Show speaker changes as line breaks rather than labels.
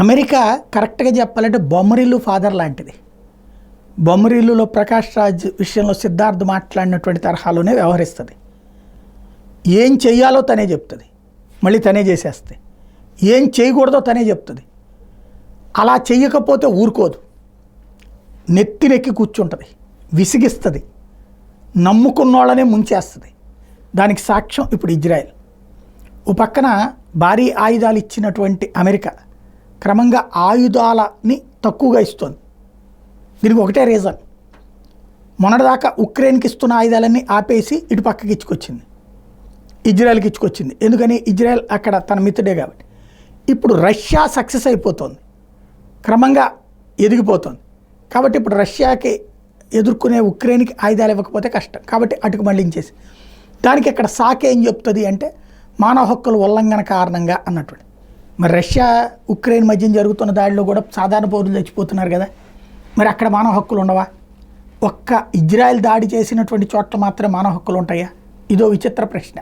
America కరెక్ట్గా చెప్పాలంటే Bommarillu father లాంటిది. బొమ్మరిల్లులో ప్రకాష్ రాజ్ విషయంలో సిద్ధార్థ్ మాట్లాడినటువంటి తరహాలోనే వ్యవహరిస్తుంది. ఏం చెయ్యాలో తనే చెప్తుంది, మళ్ళీ తనే చేసేస్తుంది. ఏం చేయకూడదో తనే చెప్తుంది. అలా చెయ్యకపోతే ఊరుకోదు, నెత్తినెక్కి కూర్చుంటుంది, విసిగిస్తుంది, నమ్ముకున్నోళ్ళనే ముంచేస్తుంది. దానికి సాక్ష్యం ఇప్పుడు ఇజ్రాయెల్. ఓ పక్కన భారీ ఆయుధాలు ఇచ్చినటువంటి అమెరికా క్రమంగా ఆయుధాలని తక్కువగా ఇస్తుంది. దీనికి ఒకటే రీజన్, మొన్నటిదాకా ఉక్రెయిన్కి ఇస్తున్న ఆయుధాలన్నీ ఆపేసి ఇటు పక్కకి ఇచ్చుకొచ్చింది, ఇజ్రాయెల్కి ఇచ్చుకొచ్చింది. ఎందుకని? ఇజ్రాయెల్ అక్కడ తన మిత్రుడే కాబట్టి. ఇప్పుడు రష్యా సక్సెస్ అయిపోతుంది, క్రమంగా ఎదిగిపోతుంది. కాబట్టి ఇప్పుడు రష్యాకి ఎదుర్కొనే ఉక్రెయిన్కి ఆయుధాలు ఇవ్వకపోతే కష్టం, కాబట్టి అటుకు మళ్ళించేసి. దానికి ఇక్కడ సాక్ ఏం చెప్తుంది అంటే మానవ హక్కుల ఉల్లంఘన కారణంగా అన్నటువంటి. మరి రష్యా ఉక్రెయిన్ మధ్య జరుగుతున్న దాడిలో కూడా సాధారణ పౌరులు చచ్చిపోతున్నారు కదా, మరి అక్కడ మానవ హక్కులు ఉండవా? ఒక్క ఇజ్రాయెల్ దాడి చేసినటువంటి చోట్ల మాత్రమే మానవ హక్కులు ఉంటాయా? ఇదో విచిత్ర ప్రశ్న.